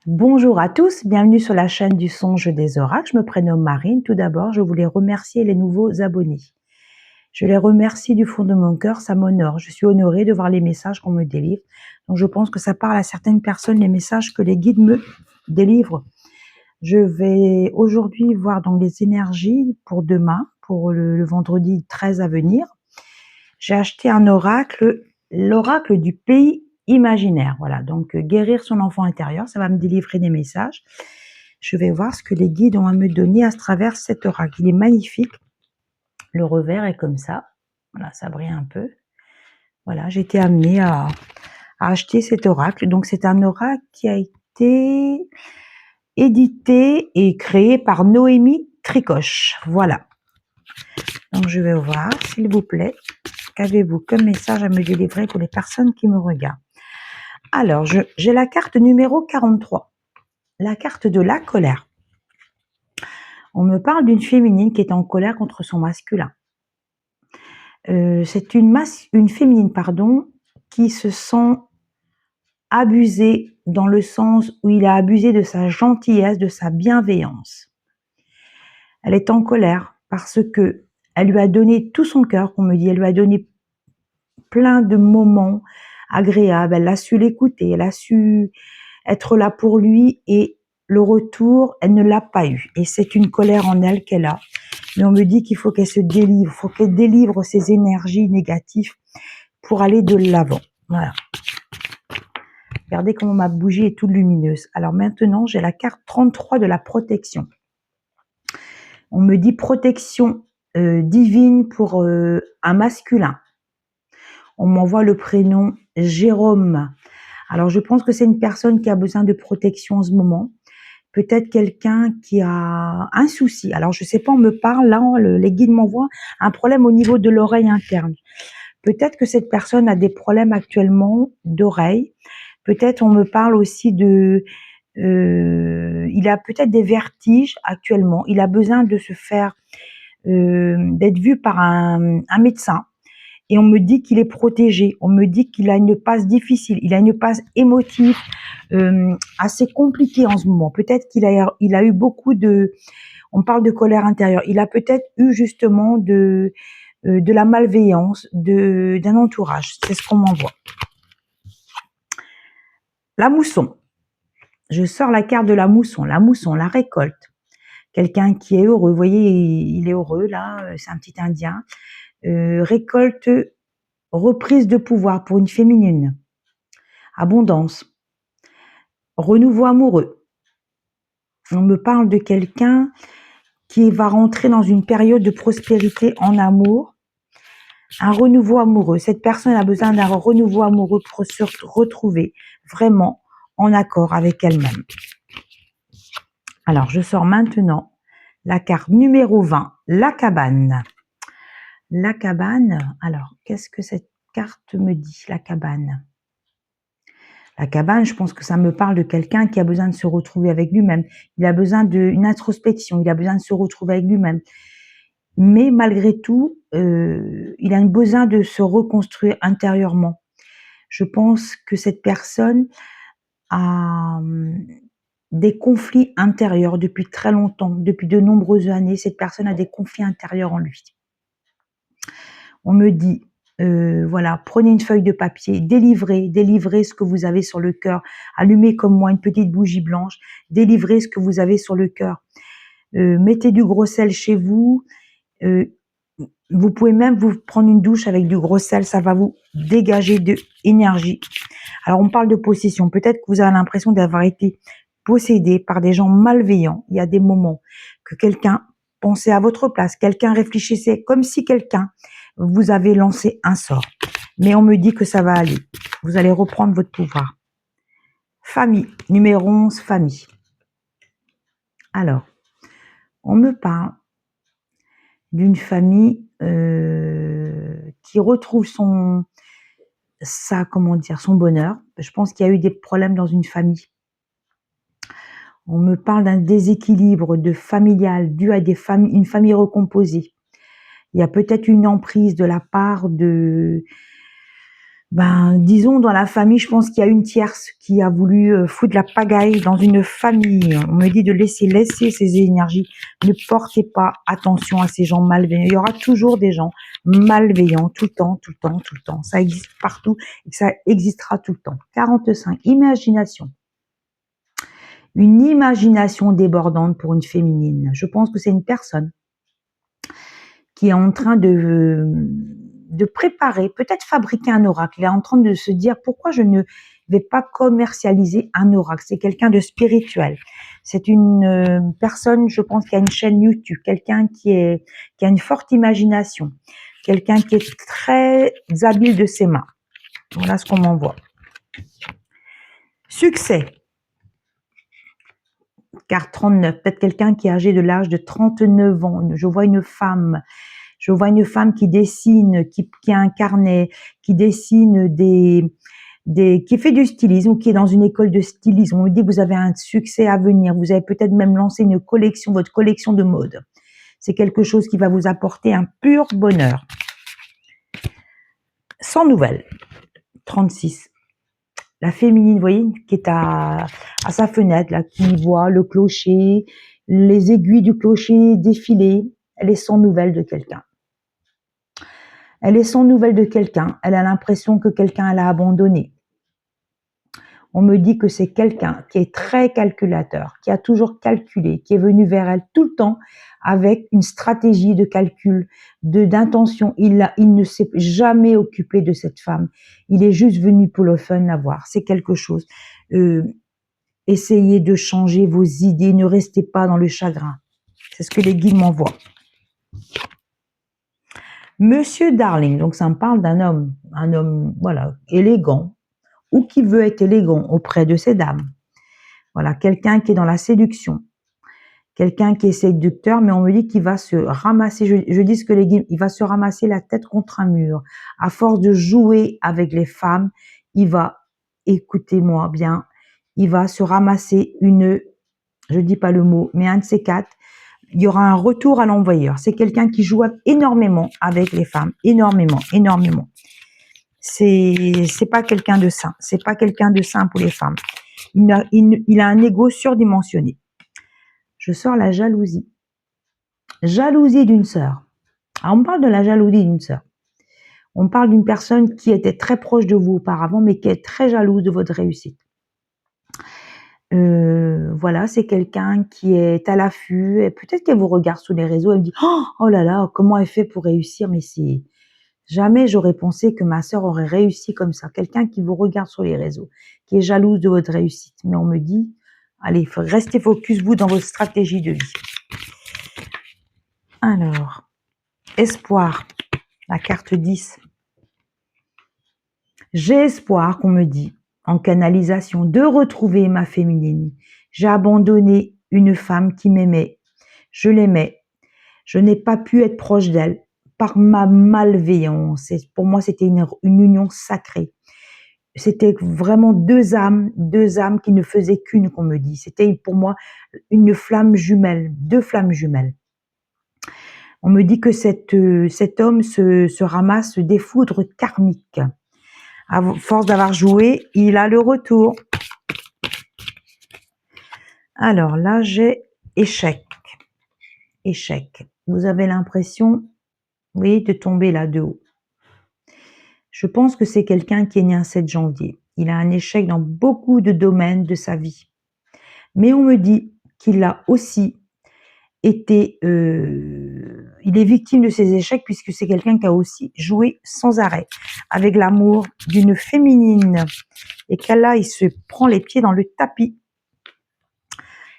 Bonjour à tous, bienvenue sur la chaîne du songe des oracles. Je me prénomme Marine. Tout d'abord, je voulais remercier les nouveaux abonnés. Je les remercie du fond de mon cœur, ça m'honore. Je suis honorée de voir les messages qu'on me délivre. Donc je pense que ça parle à certaines personnes, les messages que les guides me délivrent. Je vais aujourd'hui voir donc les énergies pour demain, pour le vendredi 13 à venir. J'ai acheté un oracle, l'oracle du pays imaginaire. Voilà, donc guérir son enfant intérieur, ça va me délivrer des messages. Je vais voir ce que les guides ont à me donner à travers cet oracle. Il est magnifique. Le revers est comme ça. Voilà, ça brille un peu. Voilà, j'ai été amenée à acheter cet oracle. Donc c'est un oracle qui a été édité et créé par Noémie Tricoche. Voilà. Donc je vais voir, s'il vous plaît, qu'avez-vous comme message à me délivrer pour les personnes qui me regardent. Alors, j'ai la carte numéro 43, la carte de la colère. On me parle d'une féminine qui est en colère contre son masculin. C'est une féminine, qui se sent abusée dans le sens où il a abusé de sa gentillesse, de sa bienveillance. Elle est en colère parce que elle lui a donné tout son cœur, qu'on me dit, elle lui a donné plein de moments agréables, elle a su l'écouter, elle a su être là pour lui et le retour, elle ne l'a pas eu. Et c'est une colère en elle qu'elle a. Mais on me dit qu'il faut qu'elle se délivre, il faut qu'elle délivre ses énergies négatives pour aller de l'avant. Voilà. Regardez comment ma bougie est toute lumineuse. Alors maintenant, j'ai la carte 33 de la protection. On me dit protection divine pour un masculin. On m'envoie le prénom Jérôme. Alors, je pense que c'est une personne qui a besoin de protection en ce moment. Peut-être quelqu'un qui a un souci. Alors, je sais pas, on me parle, là, les guides m'envoient un problème au niveau de l'oreille interne. Peut-être que cette personne a des problèmes actuellement d'oreille. Peut-être on me parle aussi de... il a peut-être des vertiges actuellement. Il a besoin de se faire... d'être vu par un médecin. Et on me dit qu'il est protégé, on me dit qu'il a une passe difficile, il a une passe émotive assez compliquée en ce moment. Peut-être qu'il a eu beaucoup de... On parle de colère intérieure. Il a peut-être eu justement de la malveillance d'un entourage. C'est ce qu'on m'envoie. La mousson. Je sors la carte de la mousson, la récolte. Quelqu'un qui est heureux. Vous voyez, il est heureux là, c'est un petit Indien. Récolte, reprise de pouvoir pour une féminine. Abondance. Renouveau amoureux. On me parle de quelqu'un qui va rentrer dans une période de prospérité en amour. Un renouveau amoureux. Cette personne a besoin d'un renouveau amoureux pour se retrouver vraiment en accord avec elle-même. Alors, je sors maintenant la carte numéro 20, la cabane. La cabane, alors, qu'est-ce que cette carte me dit, la cabane? La cabane, je pense que ça me parle de quelqu'un qui a besoin de se retrouver avec lui-même. Il a besoin d'une introspection, il a besoin de se retrouver avec lui-même. Mais malgré tout, il a besoin de se reconstruire intérieurement. Je pense que cette personne a des conflits intérieurs depuis très longtemps, depuis de nombreuses années. Cette personne a des conflits intérieurs en lui. On me dit, voilà, prenez une feuille de papier, délivrez ce que vous avez sur le cœur, allumez comme moi une petite bougie blanche, délivrez ce que vous avez sur le cœur. Mettez du gros sel chez vous. Vous pouvez même vous prendre une douche avec du gros sel, ça va vous dégager de énergie. Alors, on parle de possession. Peut-être que vous avez l'impression d'avoir été possédé par des gens malveillants. Il y a des moments que quelqu'un pensait à votre place, quelqu'un réfléchissait comme si quelqu'un vous avait lancé un sort. Mais on me dit que ça va aller. Vous allez reprendre votre pouvoir. Famille, numéro 11, famille. Alors, on me parle d'une famille qui retrouve son bonheur. Je pense qu'il y a eu des problèmes dans une famille. On me parle d'un déséquilibre familial dû à une famille recomposée. Il y a peut-être une emprise de la part de Ben, disons, dans la famille, je pense qu'il y a une tierce qui a voulu foutre la pagaille dans une famille. On me dit de laisser ces énergies. Ne portez pas attention à ces gens malveillants. Il y aura toujours des gens malveillants, tout le temps, tout le temps, tout le temps. Ça existe partout et ça existera tout le temps. 45, imagination. Une imagination débordante pour une féminine. Je pense que c'est une personne qui est en train de préparer, peut-être fabriquer un oracle. Il est en train de se dire pourquoi je ne vais pas commercialiser un oracle. C'est quelqu'un de spirituel. C'est une personne, je pense, qui a une chaîne YouTube, quelqu'un qui a une forte imagination, quelqu'un qui est très habile de ses mains. Voilà ce qu'on m'envoie. Succès. Carte 39, peut-être quelqu'un qui est âgé de l'âge de 39 ans. Je vois une femme. Je vois une femme qui dessine, qui a un carnet, qui dessine qui fait du stylisme ou qui est dans une école de stylisme. On me dit que vous avez un succès à venir. Vous avez peut-être même lancé une collection, votre collection de mode. C'est quelque chose qui va vous apporter un pur bonheur. Sans nouvelles. 36. La féminine, vous voyez, qui est à sa fenêtre, là, qui voit le clocher, les aiguilles du clocher défiler. Elle est sans nouvelles de quelqu'un. Elle est sans nouvelles de quelqu'un. Elle a l'impression que quelqu'un l'a abandonnée. On me dit que c'est quelqu'un qui est très calculateur, qui a toujours calculé, qui est venu vers elle tout le temps avec une stratégie de calcul, d'intention. Il ne s'est jamais occupé de cette femme. Il est juste venu pour le fun la voir. C'est quelque chose. Essayez de changer vos idées. Ne restez pas dans le chagrin. C'est ce que les guides m'envoient. Monsieur Darling, donc ça me parle d'un homme, voilà, élégant, ou qui veut être élégant auprès de ces dames. Voilà, quelqu'un qui est dans la séduction, quelqu'un qui est séducteur, mais on me dit qu'il va se ramasser, je dis ce que les guides, il va se ramasser la tête contre un mur. À force de jouer avec les femmes, il va, écoutez-moi bien, il va se ramasser je dis pas le mot, mais un de ces quatre, il y aura un retour à l'envoyeur. C'est quelqu'un qui joue énormément avec les femmes, énormément, énormément. C'est pas quelqu'un de sain. C'est pas quelqu'un de sain pour les femmes. Il a un ego surdimensionné. Je sors la jalousie. Jalousie d'une sœur. Alors, on parle de la jalousie d'une sœur. On parle d'une personne qui était très proche de vous auparavant, mais qui est très jalouse de votre réussite. Voilà, c'est quelqu'un qui est à l'affût, et peut-être qu'elle vous regarde sur les réseaux, elle me dit oh là là, comment elle fait pour réussir, mais jamais j'aurais pensé que ma sœur aurait réussi comme ça. Quelqu'un qui vous regarde sur les réseaux, qui est jalouse de votre réussite. Mais on me dit, allez, restez focus, vous, dans votre stratégie de vie. Alors, espoir, la carte 10. J'ai espoir, qu'on me dit, en canalisation, de retrouver ma féminine. J'ai abandonné une femme qui m'aimait. Je l'aimais. Je n'ai pas pu être proche d'elle par ma malveillance. Pour moi, c'était une union sacrée. C'était vraiment deux âmes qui ne faisaient qu'une, qu'on me dit. C'était pour moi une flamme jumelle, deux flammes jumelles. On me dit que cet homme se ramasse des foudres karmiques. À force d'avoir joué, il a le retour. Alors là, j'ai échec. Échec. Vous avez l'impression, oui, de tomber là de haut. Je pense que c'est quelqu'un qui est né un 7 janvier. Il a un échec dans beaucoup de domaines de sa vie. Mais on me dit qu'il a aussi été, il est victime de ses échecs puisque c'est quelqu'un qui a aussi joué sans arrêt avec l'amour d'une féminine et qu'elle là, il se prend les pieds dans le tapis.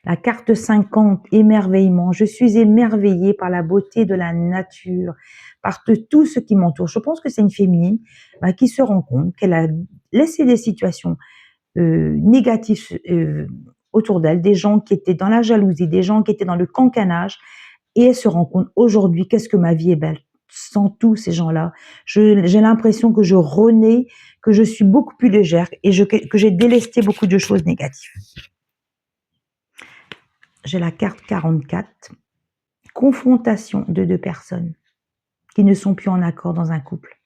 La carte 50, émerveillement. Je suis émerveillée par la beauté de la nature, par tout ce qui m'entoure. Je pense que c'est une féminine qui se rend compte qu'elle a laissé des situations négatives autour d'elle, des gens qui étaient dans la jalousie, des gens qui étaient dans le cancanage, et elle se rend compte aujourd'hui, qu'est-ce que ma vie est belle. Sans tous ces gens-là, j'ai l'impression que je renais, que je suis beaucoup plus légère et que j'ai délesté beaucoup de choses négatives. J'ai la carte 44, confrontation de deux personnes qui ne sont plus en accord dans un couple.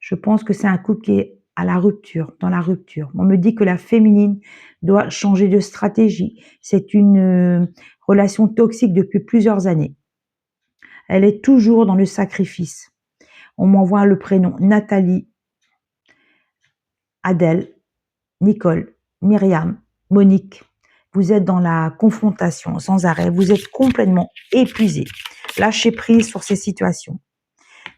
Je pense que c'est un couple qui est à la rupture, dans la rupture. On me dit que la féminine doit changer de stratégie. C'est une relation toxique depuis plusieurs années. Elle est toujours dans le sacrifice. On m'envoie le prénom Nathalie, Adèle, Nicole, Myriam, Monique. Vous êtes dans la confrontation sans arrêt. Vous êtes complètement épuisé. Lâchez prise sur ces situations.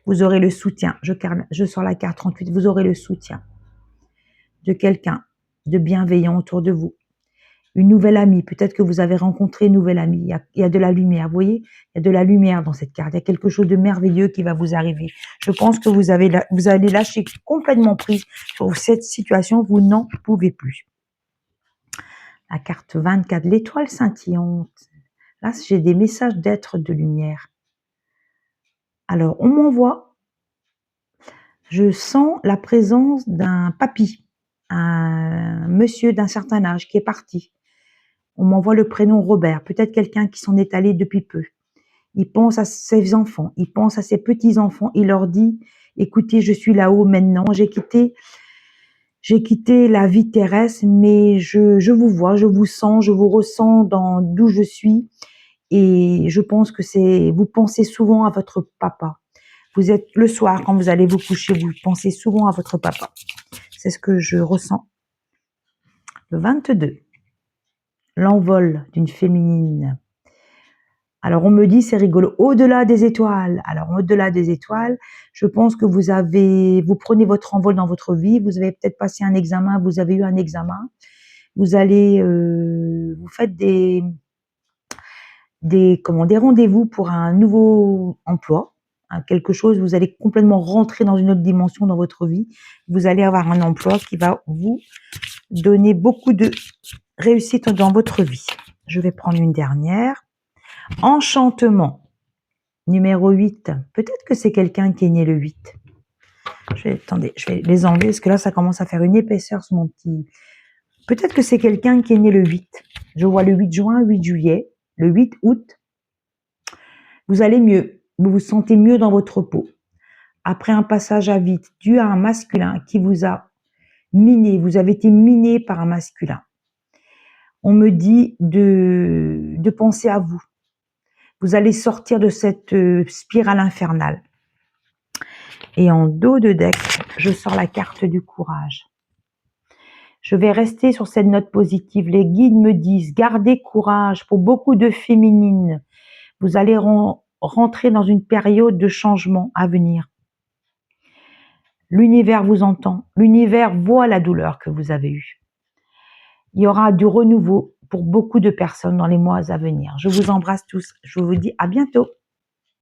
Vous aurez le soutien. Je sors la carte 38. Vous aurez le soutien de quelqu'un de bienveillant autour de vous. Une nouvelle amie. Peut-être que vous avez rencontré une nouvelle amie. Il y a de la lumière. Vous voyez, il y a de la lumière dans cette carte. Il y a quelque chose de merveilleux qui va vous arriver. Je pense que vous allez lâcher complètement prise sur cette situation. Vous n'en pouvez plus. La carte 24, l'étoile scintillante. Là, j'ai des messages d'être de lumière. Alors, on m'envoie. Je sens la présence d'un papy, un monsieur d'un certain âge qui est parti. On m'envoie le prénom Robert, peut-être quelqu'un qui s'en est allé depuis peu. Il pense à ses enfants, il pense à ses petits-enfants, il leur dit « Écoutez, je suis là-haut maintenant, j'ai quitté la vie terrestre, mais je vous vois, je vous sens, je vous ressens dans d'où je suis. Et je pense que vous pensez souvent à votre papa. Vous êtes le soir, quand vous allez vous coucher, vous pensez souvent à votre papa. C'est ce que je ressens. Le 22. L'envol d'une féminine. Alors, on me dit, c'est rigolo, au-delà des étoiles. Alors, au-delà des étoiles, je pense que vous prenez votre envol dans votre vie, vous avez peut-être passé un examen, vous avez eu un examen, vous faites des rendez-vous pour un nouveau emploi, quelque chose, vous allez complètement rentrer dans une autre dimension dans votre vie, vous allez avoir un emploi qui va vous donner beaucoup de réussite dans votre vie. Je vais prendre une dernière. Enchantement, numéro 8. Peut-être que c'est quelqu'un qui est né le 8. Attendez, je vais les enlever parce que là, ça commence à faire une épaisseur sur mon petit... Peut-être que c'est quelqu'un qui est né le 8. Je vois le 8 juin, 8 juillet, le 8 août. Vous allez mieux, vous vous sentez mieux dans votre peau. Après un passage à vide dû à un masculin qui vous a miné, vous avez été miné par un masculin. On me dit de penser à vous. Vous allez sortir de cette spirale infernale. Et en dos de deck, je sors la carte du courage. Je vais rester sur cette note positive. Les guides me disent, gardez courage. Pour beaucoup de féminines, vous allez rentrer dans une période de changement à venir. L'univers vous entend. L'univers voit la douleur que vous avez eue. Il y aura du renouveau pour beaucoup de personnes dans les mois à venir. Je vous embrasse tous. Je vous dis à bientôt.